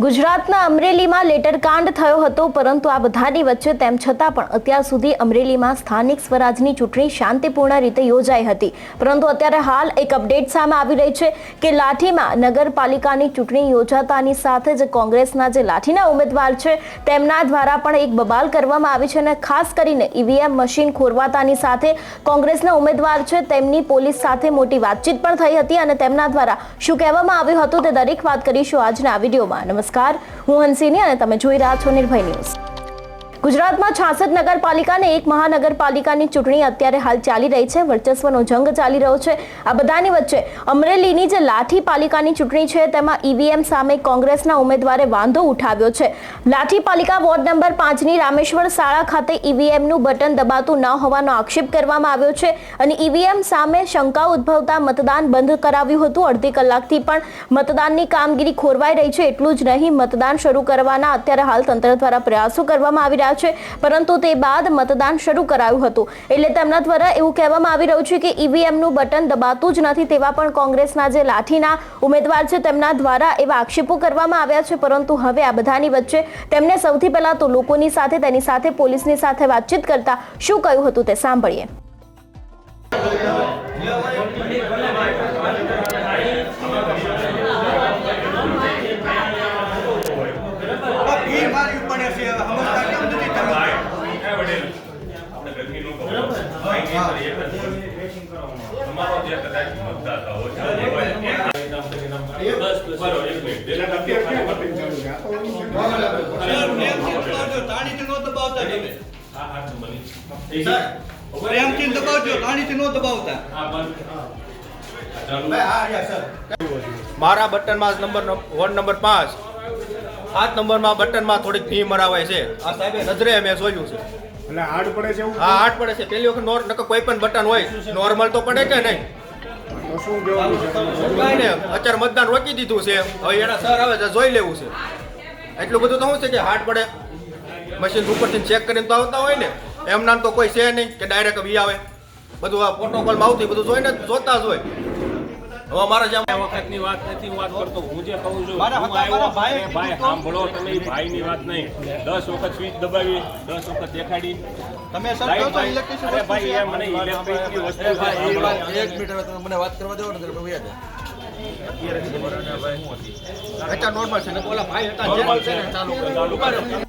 ગુજરાતના અમરેલીમાં લેટરકાંડ થયો હતો, પરંતુ આ બધાની વચ્ચે તેમ છતાં પણ અત્યાર સુધી અમરેલીમાં સ્થાનિક સ્વરાજની ચૂંટણી શાંતિપૂર્ણ રીતે યોજાઈ હતી। પરંતુ અત્યારે હાલ એક અપડેટ સામે આવી રહી છે કે લાઠીમાં નગરપાલિકાની ચૂંટણી યોજાતાની સાથે જ કોંગ્રેસના જે લાઠીના ઉમેદવાર છે તેમના દ્વારા પણ એક બબાલ કરવામાં આવી છે અને ખાસ કરીને ઈવીએમ મશીન ખોરવાતાની સાથે કોંગ્રેસના ઉમેદવાર છે તેમની પોલીસ સાથે મોટી વાતચીત પણ થઈ હતી અને તેમના દ્વારા શું કહેવામાં આવ્યું હતું તે દરેક વાત કરીશું આજના આ વિડીયોમાં। નમસ્કાર, હું હંસિની અને તમે જોઈ રહ્યા છો નિર્ભય ન્યૂઝ। ગુજરાતમાં 66 નગરપાલિકા અને એક મહાનગરપાલિકાની ચૂંટણી અત્યારે હાલ ચાલી રહી છે। વર્ચસ્વનો જંગ ચાલી રહ્યો છે। આ બધાની વચ્ચે અમરેલીની જે લાઠી પાલિકાની ચૂંટણી છે તેમાં ઈવીએમ સામે કોંગ્રેસના ઉમેદવારે વાંધો ઉઠાવ્યો છે। લાઠી પાલિકા વોર્ડ નંબર 5ની રામેશ્વર શાળા ખાતે ઈવીએમનું બટન દબાતું ન હોવાનો આક્ષેપ કરવામાં આવ્યો છે અને ઈવીએમ સામે શંકા ઉદ્ભવતા મતદાન બંધ કરાવ્યું હતું। અડધી કલાકથી પણ મતદાનની કામગીરી ખોરવાઈ રહી છે। એટલું જ નહીં, મતદાન શરૂ કરવાના અત્યારે હાલ તંત્ર દ્વારા પ્રયાસો કરવામાં આવી રહ્યા છે, પરંતુ તે બાદ મતદાન શરૂ કરાયું હતું। એટલે તેમના દ્વારા એવું કહેવામાં આવી રહ્યું છે કે ઈવીએમનું બટન દબાતું જ નથી, તેવા પણ કોંગ્રેસના જે લાઠીના ઉમેદવાર છે તેમના દ્વારા એવા આક્ષેપો કરવામાં આવ્યા છે। પરંતુ હવે આ બધાની વચ્ચે તેમને સૌથી પહેલા તો લોકોની સાથે, તેની સાથે પોલીસની સાથે વાતચીત કરતા શું કહ્યું હતું તે સાંભળીએ। મારા બટનમાં વોર્ડ નંબર 5 આ નંબરમાં બટનમાં થોડીક ફી મરાવાય છે। આ સાહેબે નજરે મેં જોયું છે એટલે હાર્ડ પડે છે। હા, હાર્ડ પડે છે। પહેલી વખત કોઈ પણ બટન હોય નોર્મલ તો પડે કે નહીં? તો શું કહેવાનું છે? કાંઈ ને અત્યારે મતદાન રોકી દીધું છે, હવે એના સર આવે છે જોઈ લેવું છે। એટલું બધું તો શું છે કે હાર્ડ પડે, મશીન ઉપરથી ચેક કરીને તો આવતા હોય ને, એમ નામ તો કોઈ છે નહીં કે ડાયરેક્ટ વી આવે। બધું આ પ્રોટોકોલમાં આવતી બધું જોઈને જોતા જ હોય। હવે મારા જેમ વખતની વાત નથી હું વાત કરતો, હું જે કહું છું હું આવ્યો ભાઈ સાંભળો, તમે ભાઈની વાત નહીં। 10 વખત સ્વિચ દબાવી, 10 વખત દેખાડી તમે સર અરે ભાઈ એ મને ઇલેક્ટ્રિકની વસ્તુ સાંભળો। 1 મિનિટ તમે મને વાત કરવા દેવો ને એટલે ભૈયા અત્યારે નોર્મલ છે ને ઓલા ભાઈ હતા નોર્મલ છે ને ચાલુ કરો।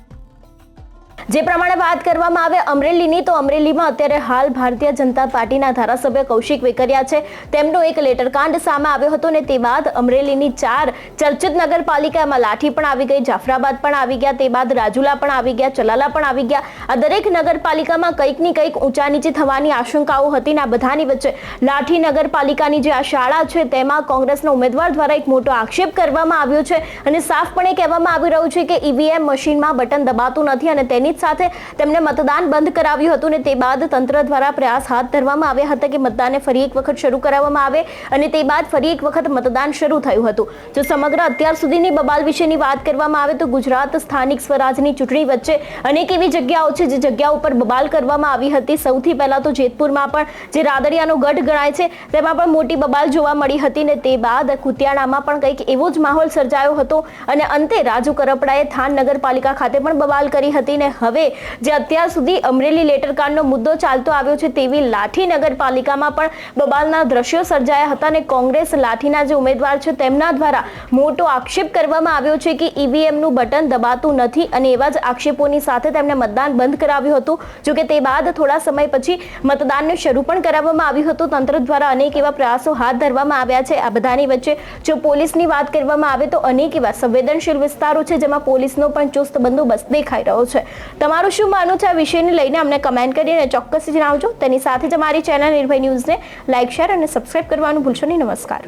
જે પ્રમાણે વાત કરવામાં આવે અમરેલીની, તો અમરેલીમાં અત્યારે હાલ ભારતીય જનતા પાર્ટીના ધારાસભ્ય કૌશિક વેકરિયા છે તેમનો એક લેટરકાંડ સામે આવ્યો હતો ને તે બાદ અમરેલીની 4 ચર્ચિત નગરપાલિકામાં લાઠી પણ આવી ગઈ, જાફરાબાદ પણ આવી ગયા, તે બાદ રાજુલા પણ આવી ગયા, ચલાલા પણ આવી ગયા। આ દરેક નગરપાલિકામાં કંઈક ની કંઈક ઊંચા નીચે થવાની આશંકાઓ હતી ને આ બધાની વચ્ચે લાઠી નગરપાલિકાની જે આ શાળા છે તેમાં કોંગ્રેસના ઉમેદવાર દ્વારા એક મોટો આક્ષેપ કરવામાં આવ્યો છે અને સાફપણે કહેવામાં આવી રહ્યું છે કે ઈવીએમ મશીનમાં બટન દબાતું નથી અને તેની સાથે તેમને મતદાન બંધ કરાવ્યું હતું ને તે બાદ તંત્ર દ્વારા પ્રયાસ હાથ ધરવામાં આવ્યા હતા કે મતદાનને ફરી એક વખત શરૂ કરાવવામાં આવે અને તે બાદ ફરી એક વખત મતદાન શરૂ થયું હતું। જો સમગ્ર અત્યાર સુધીની બબાલ વિશેની વાત કરવામાં આવે તો ગુજરાત સ્થાનિક સ્વરાજની ચૂંટણી વચ્ચે અનેક એવી જગ્યાઓ છે જે જગ્યા ઉપર બબાલ કરવામાં આવી હતી। સૌથી પહેલા તો જેતપુરમાં પણ જે રાદડિયાનો ગઢ ગણાય છે તેમાં પણ મોટી બબાલ જોવા મળી હતી ને તે બાદ કુતિયાણામાં પણ કંઈક એવો જ માહોલ સર્જાયો હતો અને અંતે રાજુ કરપડાએ થાન નગરપાલિકા ખાતે પણ બબાલ કરી હતી ને હવે જે અત્યાર સુધી અમરેલી લેટરકાંડનો મુદ્દો ચાલતો આવ્યો છે તેવી લાઠી નગરપાલિકામાં પણ બબાલના દ્રશ્યો સર્જાયા હતા અને કોંગ્રેસ લાઠીના જે ઉમેદવાર છે તેમના દ્વારા મોટો આક્ષેપ કરવામાં આવ્યો છે કે ઈવીએમનું બટન દબાતું નથી અને એવા જ આક્ષેપોની સાથે તેમણે મતદાન બંધ કરાવ્યું હતું। જો કે તે બાદ થોડા સમય પછી મતદાનને શરૂ પણ કરાવવામાં આવ્યું હતું। તંત્ર દ્વારા અનેક એવા પ્રયાસો હાથ ધરવામાં આવ્યા છે। આ બધાની વચ્ચે જો પોલીસની વાત કરવામાં આવે તો અનેક એવા સંવેદનશીલ વિસ્તારો છે જેમાં પોલીસનો પણ ચુસ્ત બંદોબસ્ત દેખાઈ રહ્યો છે। તમારું શું માનવું છે આ વિષયને લઈને અમને કમેન્ટ કરીને ચોક્કસ જણાવજો। તેની સાથે જ અમારી ચેનલ નિર્ભય ન્યૂઝને લાઇક, શેર અને સબસ્ક્રાઇબ કરવાનું ભૂલશો નહીં। નમસ્કાર।